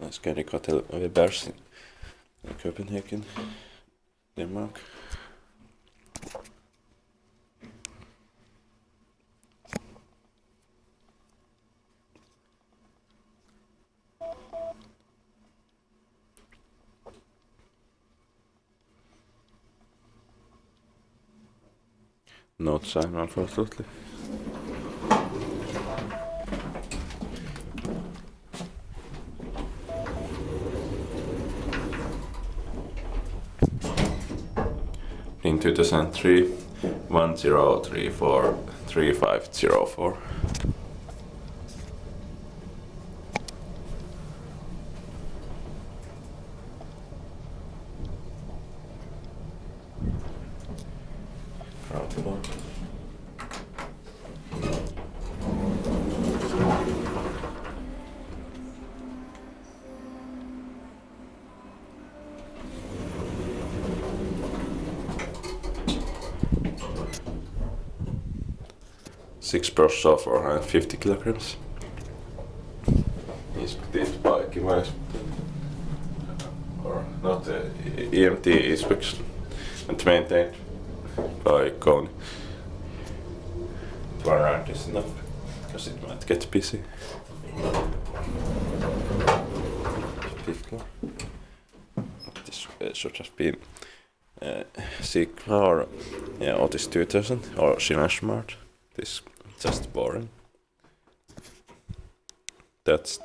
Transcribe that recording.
Scandic Webers in Copenhagen, Denmark. No sign, unfortunately. In 2003, 1034 3504. Ground floor. Six brush saw 450 kilograms. This bike was, or not, EMT inspection and maintained by Kone. 100 is enough because it might get busy. Fifth floor. This should have been Sigma or Otis 2000 or China Smart. This just boring. That's